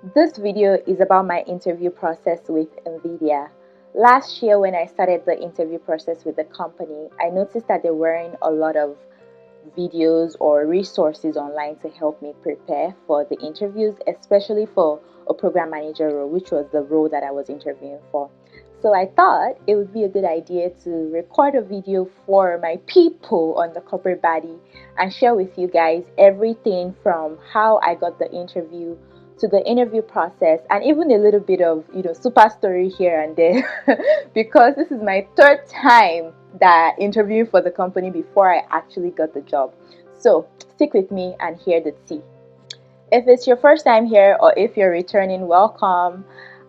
This video is about my interview process with Nvidia. Last year, when I started the interview process with the company, I noticed that there weren't a lot of videos or resources online to help me prepare for the interviews, especially for a program manager role, which was the role that I was interviewing for. So I thought it would be a good idea to record a video for my people on the corporate body and share with you guys everything from how I got the interview to the interview process and even a little bit of super story here and there because this is my third time that interviewing for the company before I actually got the job. So stick with me and hear the tea. If it's your first time here or if you're returning, welcome.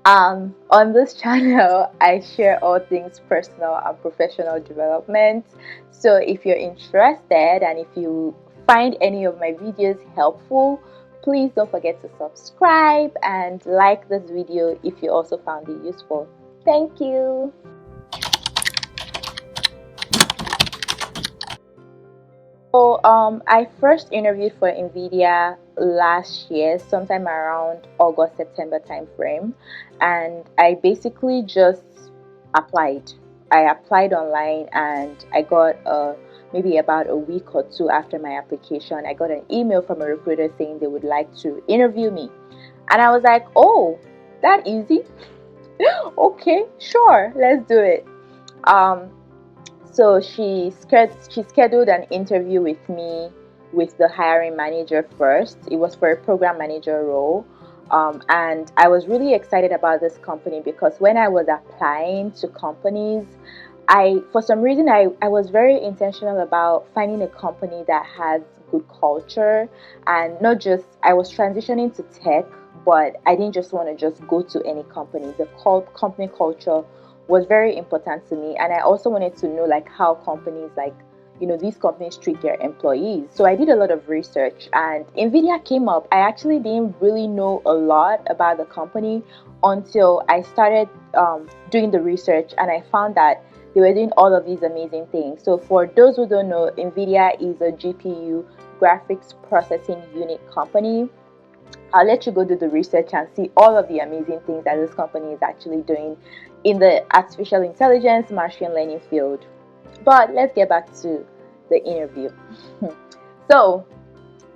On this channel, I share all things personal and professional development. So if you're interested and if you find any of my videos helpful, please don't forget to subscribe and like this video if you also found it useful. Thank you. I first interviewed for Nvidia last year, sometime around August, September time frame, and I basically just applied. I applied online and I got maybe about a week or two after my application, I got an email from a recruiter saying they would like to interview me. And I was like, oh, that easy? Okay, sure, let's do it. Um, so she scheduled an interview with me with the hiring manager first. It was for a program manager role. And I was really excited about this company because when I was applying to companies, for some reason, I was very intentional about finding a company that has good culture and not just, I was transitioning to tech, but I didn't just want to just go to any company. The company culture was very important to me. And I also wanted to know like how companies these companies treat their employees. So I did a lot of research and Nvidia came up. I actually didn't really know a lot about the company until I started doing the research and I found that they were doing all of these amazing things. So for those who don't know, Nvidia is a GPU graphics processing unit company. I'll let you go do the research and see all of the amazing things that this company is actually doing in the artificial intelligence, machine learning field. But let's get back to the interview. So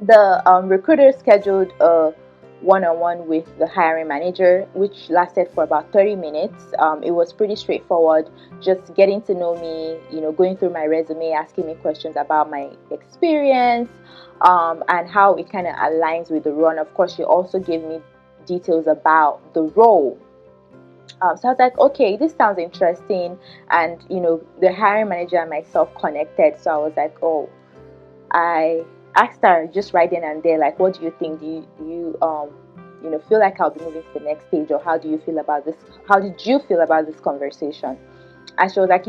the recruiter scheduled a one-on-one with the hiring manager, which lasted for about 30 minutes. It was pretty straightforward, just getting to know me, going through my resume, asking me questions about my experience, and how it kind of aligns with the role. And of course, she also gave me details about the role. So I was like, okay, this sounds interesting. And, the hiring manager and myself connected. So I was like, oh, I asked her just right then and there, like, what do you think? Do you feel like I'll be moving to the next stage, or how do you feel about this? How did you feel about this conversation? And she was like,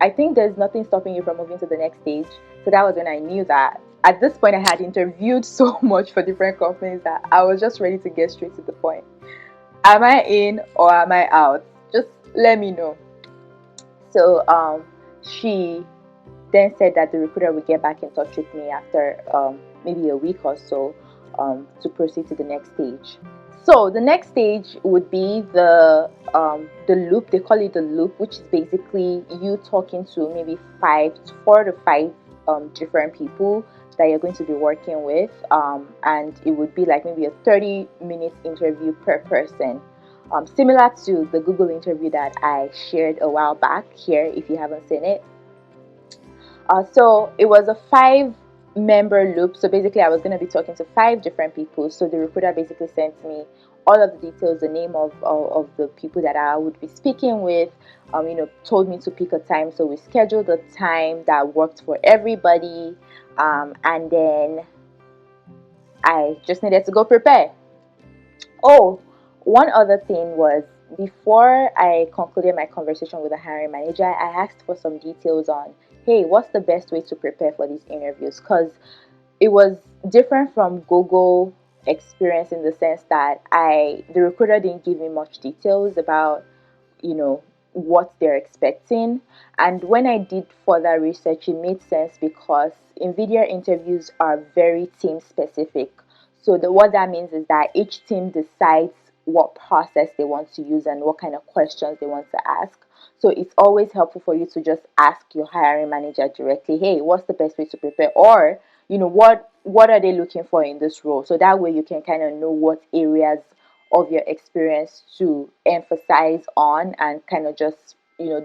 I think there's nothing stopping you from moving to the next stage. So that was when I knew that at this point I had interviewed so much for different companies that I was just ready to get straight to the point. Am I in or am I out? Just let me know. So she then said that the recruiter would get back in touch with me after maybe a week or so to proceed to the next stage. So the next stage would be the loop. They call it the loop, which is basically you talking to maybe 4 to 5 different people that you're going to be working with, and it would be like maybe a 30-minute interview per person. Similar to the Google interview that I shared a while back here, if you haven't seen it. So it was a 5-member loop. So basically, I was going to be talking to 5 different people. So the recruiter basically sent me all of the details, the name of the people that I would be speaking with. Told me to pick a time. So we scheduled a time that worked for everybody, and then I just needed to go prepare. Oh, one other thing was before I concluded my conversation with the hiring manager, I asked for some details on, hey, what's the best way to prepare for these interviews? Because it was different from Google experience in the sense that the recruiter didn't give me much details about, what they're expecting. And when I did further research, it made sense because NVIDIA interviews are very team specific. So what that means is that each team decides what process they want to use and what kind of questions they want to ask. So it's always helpful for you to just ask your hiring manager directly, hey, what's the best way to prepare? Or, what are they looking for in this role? So that way you can kind of know what areas of your experience to emphasize on and kind of just,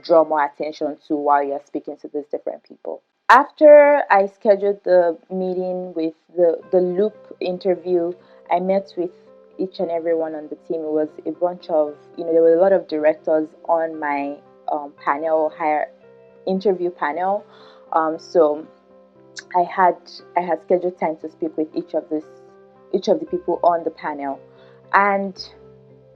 draw more attention to while you're speaking to these different people. After I scheduled the meeting with the loop interview, I met with each and everyone on the team. It was a bunch of, there were a lot of directors on my hire interview panel. So I had scheduled time to speak with each of the people on the panel, and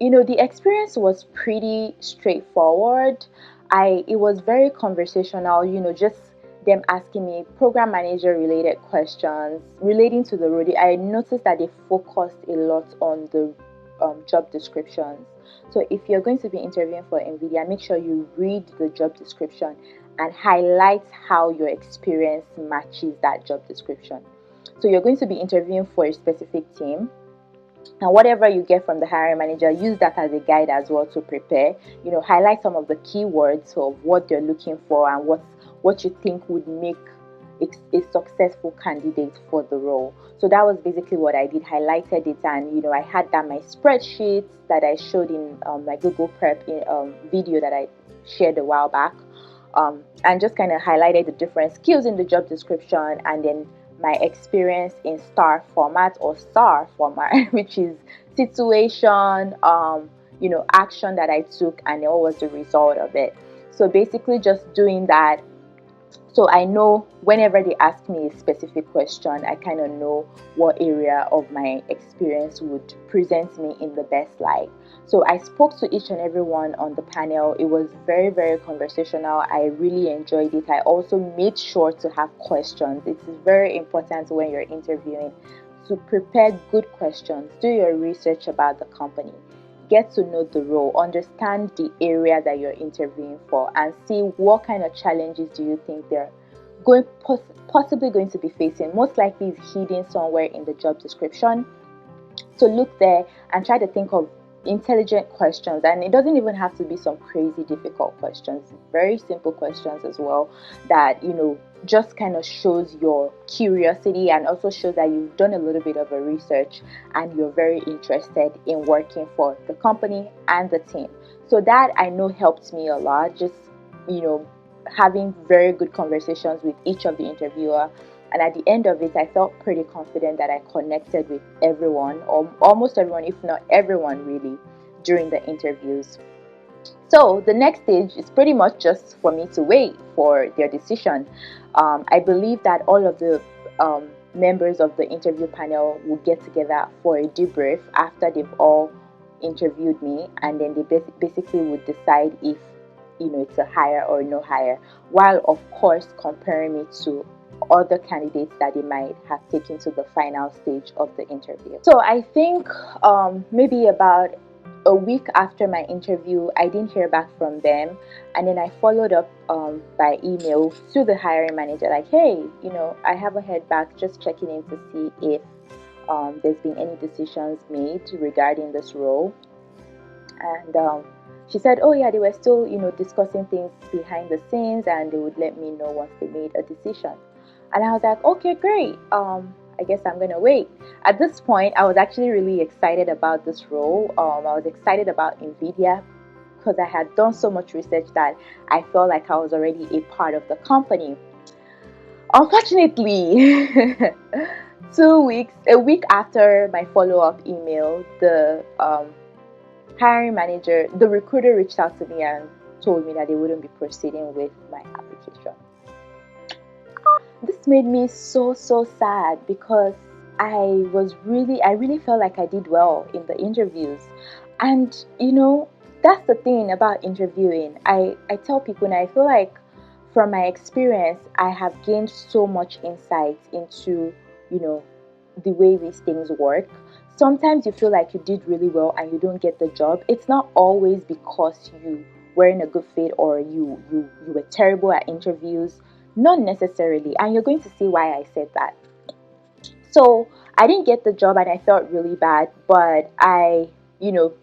the experience was pretty straightforward. It was very conversational, just them asking me program manager related questions relating to the role. I noticed that they focused a lot on the job descriptions. So if you're going to be interviewing for Nvidia, make sure you read the job description and highlight how your experience matches that job description. So you're going to be interviewing for a specific team, and whatever you get from the hiring manager, use that as a guide as well to prepare. Highlight some of the keywords of what you're looking for and what you think would make a successful candidate for the role. So that was basically what I did. Highlighted it, and I had that my spreadsheets that I showed in my Google Prep video that I shared a while back, and just kind of highlighted the different skills in the job description, and then my experience in STAR format, which is situation, action that I took, and what was the result of it. So basically, just doing that. So I know whenever they ask me a specific question, I kind of know what area of my experience would present me in the best light. So I spoke to each and every one on the panel. It was very, very conversational. I really enjoyed it. I also made sure to have questions. It is very important when you're interviewing to prepare good questions. Do your research about the company. Get to know the role, understand the area that you're interviewing for, and see what kind of challenges do you think they're possibly going to be facing. Most likely is hidden somewhere in the job description. So look there and try to think of intelligent questions, and it doesn't even have to be some crazy difficult questions. Very simple questions as well that just kind of shows your curiosity and also shows that you've done a little bit of a research and you're very interested in working for the company and the team. So that I know helped me a lot, just having very good conversations with each of the interviewer. And at the end of it, I felt pretty confident that I connected with everyone, or almost everyone, if not everyone really, during the interviews. So the next stage is pretty much just for me to wait for their decision. I believe that all of the members of the interview panel will get together for a debrief after they've all interviewed me, and then they basically would decide if it's a hire or no hire, while of course comparing me to other candidates that they might have taken to the final stage of the interview. So I think maybe about a week after my interview, I didn't hear back from them, and then I followed up by email to the hiring manager, like, hey, I haven't heard back, just checking in to see if there's been any decisions made regarding this role. And she said, oh yeah, they were still discussing things behind the scenes, and they would let me know once they made a decision. And I was like, okay, great. I guess I'm gonna wait. At this point, I was actually really excited about this role. I was excited about Nvidia because I had done so much research that I felt like I was already a part of the company. Unfortunately, a week after my follow-up email, the hiring manager, the recruiter reached out to me and told me that they wouldn't be proceeding with my application. This made me so sad because I really felt like I did well in the interviews. And that's the thing about interviewing. I tell people, and I feel like from my experience I have gained so much insight into the way these things work. Sometimes you feel like you did really well and you don't get the job. It's not always because you weren't a good fit or you were terrible at interviews. Not necessarily, and you're going to see why I said that. So I didn't get the job and I felt really bad, but I,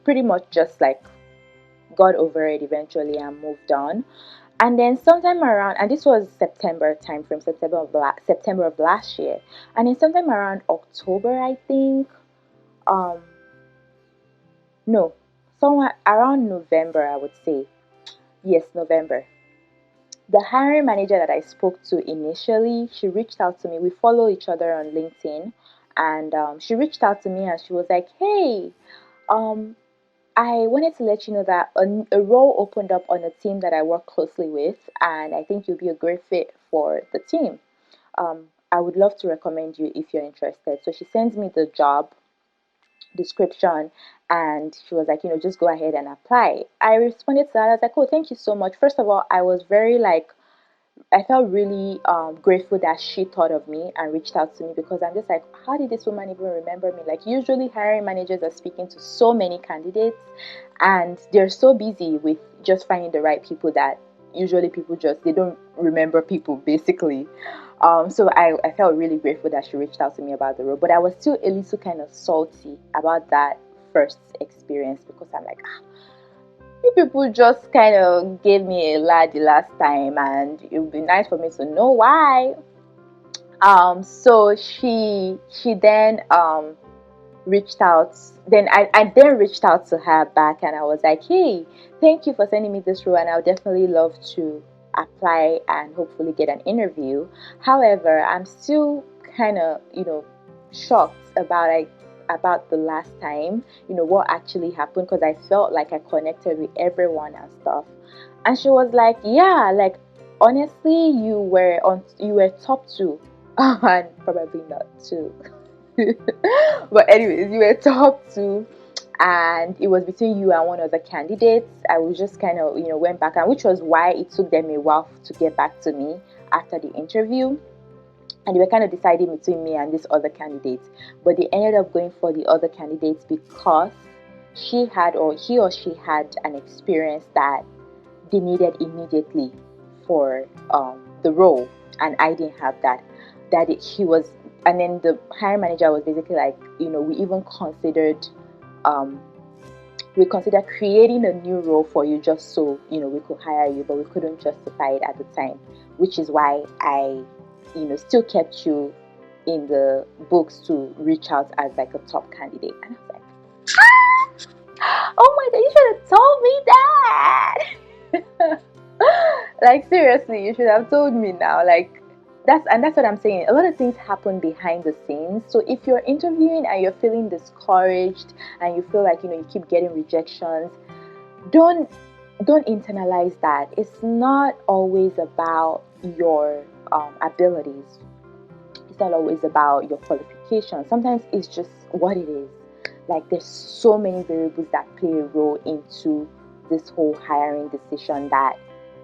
pretty much just like got over it eventually and moved on. And then sometime around, and this was September time frame, September of last year, and then sometime around October, I think, um, no, somewhere around November, I would say, yes, November. The hiring manager that I spoke to initially, she reached out to me. We follow each other on LinkedIn, and she reached out to me and she was like, "Hey, um, I wanted to let you know that a role opened up on a team that I work closely with, and I think you'll be a great fit for the team. I would love to recommend you if you're interested." So she sends me the job description and she was like, just go ahead and apply. I responded to that. I was like, oh, thank you so much. First of all, I was very like, I felt really grateful that she thought of me and reached out to me, because I'm just like, how did this woman even remember me? Like, usually hiring managers are speaking to so many candidates and they're so busy with just finding the right people that usually people just, they don't remember people basically. So I felt really grateful that she reached out to me about the role, but I was still a little kind of salty about that first experience, because I'm like, you people just kind of gave me a lie the last time, and it would be nice for me to know why. So she then reached out. Then I then reached out to her back, and I was like, hey, thank you for sending me this role, and I would definitely love to apply and hopefully get an interview. However, I'm still kind of shocked about the last time, what actually happened, because I felt like I connected with everyone and stuff. And she was like, yeah, like honestly, you were top two, and probably not two. But anyways, you were top two, and it was between you and one of the candidates. I was just kind of went back, and which was why it took them a while to get back to me after the interview, and they were kind of deciding between me and this other candidate, but they ended up going for the other candidate because he or she had an experience that they needed immediately for the role, and I didn't have that. He was, and then the hiring manager was basically like, we even considered, um, we considered creating a new role for you just so we could hire you, but we couldn't justify it at the time, which is why I, still kept you in the books to reach out as like a top candidate. And I was like, oh my god, you should have told me that. Like seriously, you should have told me now. Like that's what I'm saying. A lot of things happen behind the scenes. So if you're interviewing and you're feeling discouraged and you feel like you keep getting rejections, don't internalize that. It's not always about your abilities. It's not always about your qualifications. Sometimes it's just what it is. Like there's so many variables that play a role into this whole hiring decision that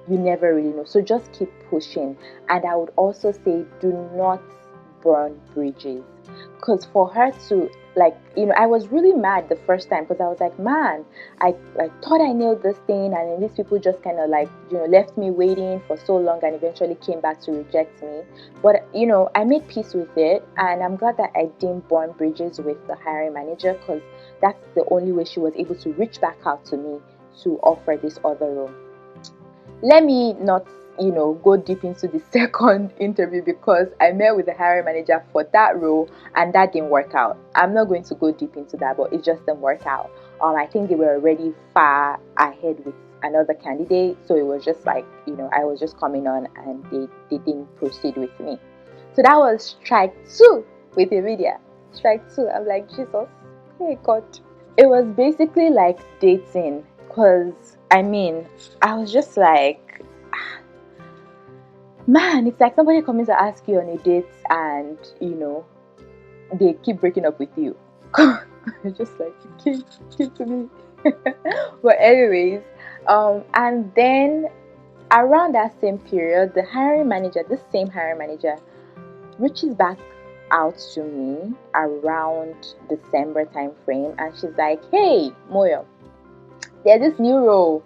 you never really know. So just keep pushing. And I would also say do not burn bridges. Because for her to, like, I was really mad the first time, because I was like, man, I thought I nailed this thing, and then these people just kind of like, left me waiting for so long and eventually came back to reject me. But, I made peace with it, and I'm glad that I didn't burn bridges with the hiring manager, because that's the only way she was able to reach back out to me to offer this other role. Let me not go deep into the second interview, because I met with the hiring manager for that role and that didn't work out. I'm not going to go deep into that, but it just didn't work out. I think they were already far ahead with another candidate, so it was just like I was just coming on and they didn't proceed with me. So that was strike 2 with Nvidia. Strike 2. I'm like, Jesus, hey God. It was basically like dating, because I was just like, man, it's like somebody coming to ask you on a date and they keep breaking up with you. It's just like, keep to me. But anyways, and then around that same period, this same hiring manager reaches back out to me around December time frame, and she's like, hey Moyo, there's this new role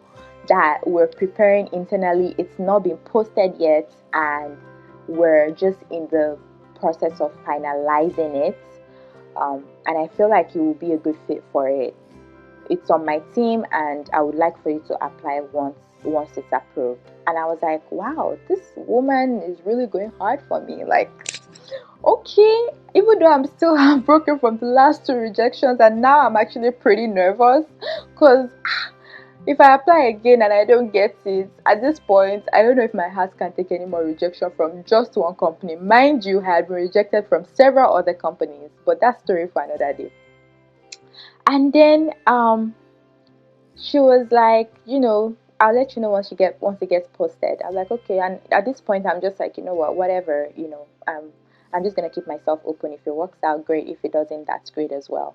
that we're preparing internally. It's not been posted yet, and we're just in the process of finalizing it. and I feel like you will be a good fit for it. It's on my team, and I would like for you to apply once it's approved. And I was like, wow, this woman is really going hard for me. Like, okay, even though I'm still broken from the last two rejections, and now I'm actually pretty nervous because if I apply again and I don't get it, at this point, I don't know if my heart can take any more rejection from just one company. Mind you, I had been rejected from several other companies, but that's story for another day. And then she was like, I'll let you know once it gets posted. I was like, okay. And at this point, I'm just like, you know what, whatever, I'm just gonna keep myself open. If it works out, great. If it doesn't, that's great as well.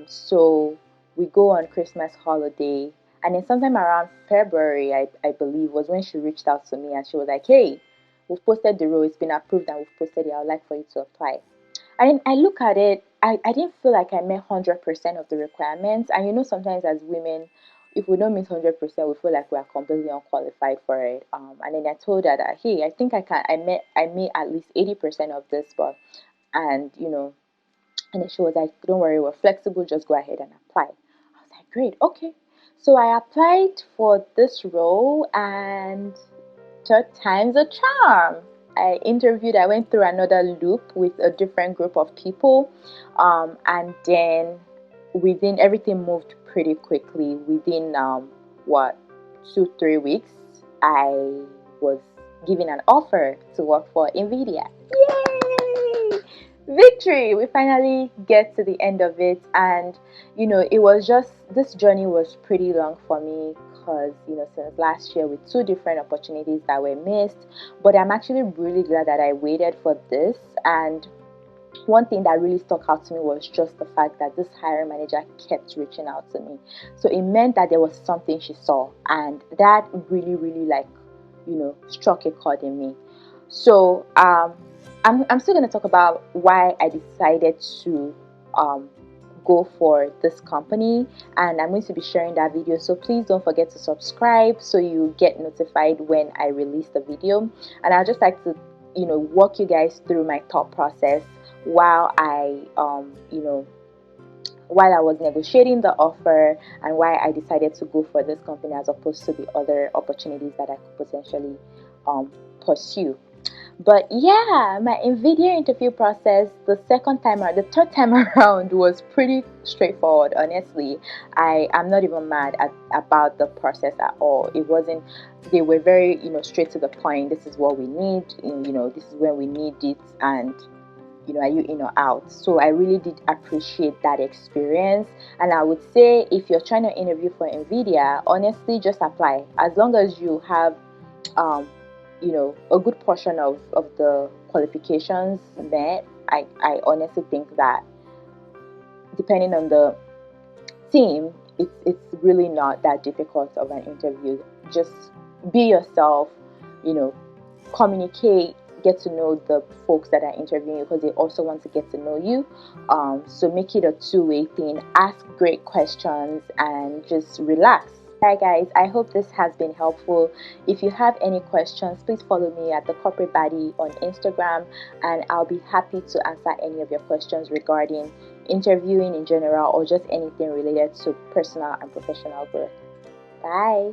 So we go on Christmas holiday, and then sometime around February, I believe, was when she reached out to me, and she was like, hey, we've posted the role. It's been approved, and we've posted it. I'd like for you to apply. And I look at it, I didn't feel like I met 100% of the requirements. And sometimes as women, if we don't meet 100%, we feel like we are completely unqualified for it. And then I told her that, hey, I think I met at least 80% of this, but, and, and then she was like, don't worry, we're flexible, just go ahead and apply. I was like, great, okay. So I applied for this role, and third time's a charm. I interviewed, I went through another loop with a different group of people. And then within everything moved pretty quickly. Within what 2-3 weeks, I was given an offer to work for Nvidia. Yay! Victory! We finally get to the end of it, and it was just, this journey was pretty long for me because since last year with two different opportunities that were missed, but I'm actually really glad that I waited for this. And one thing that really stuck out to me was just the fact that this hiring manager kept reaching out to me. So it meant that there was something she saw, and that really, really, like, struck a chord in me. So I'm still going to talk about why I decided to go for this company, and I'm going to be sharing that video. So please don't forget to subscribe so you get notified when I release the video. And I'd just like to walk you guys through my thought process while while I was negotiating the offer, and why I decided to go for this company as opposed to the other opportunities that I could potentially pursue. But yeah, my Nvidia interview process, the third time around, was pretty straightforward. Honestly, I am not even mad about the process at all. It wasn't. They were very straight to the point. This is what we need. This is when we need it, and are you in or out? So I really did appreciate that experience. And I would say, if you're trying to interview for Nvidia, honestly, just apply. As long as you have a good portion of the qualifications met, I honestly think that depending on the team, it's really not that difficult of an interview. Just be yourself, you know, communicate, get to know the folks that are interviewing you, because they also want to get to know you. So make it a two-way thing. Ask great questions and just relax. Alright guys, I hope this has been helpful. If you have any questions, please follow me at the Corporate Baddie on Instagram, and I'll be happy to answer any of your questions regarding interviewing in general or just anything related to personal and professional growth. Bye.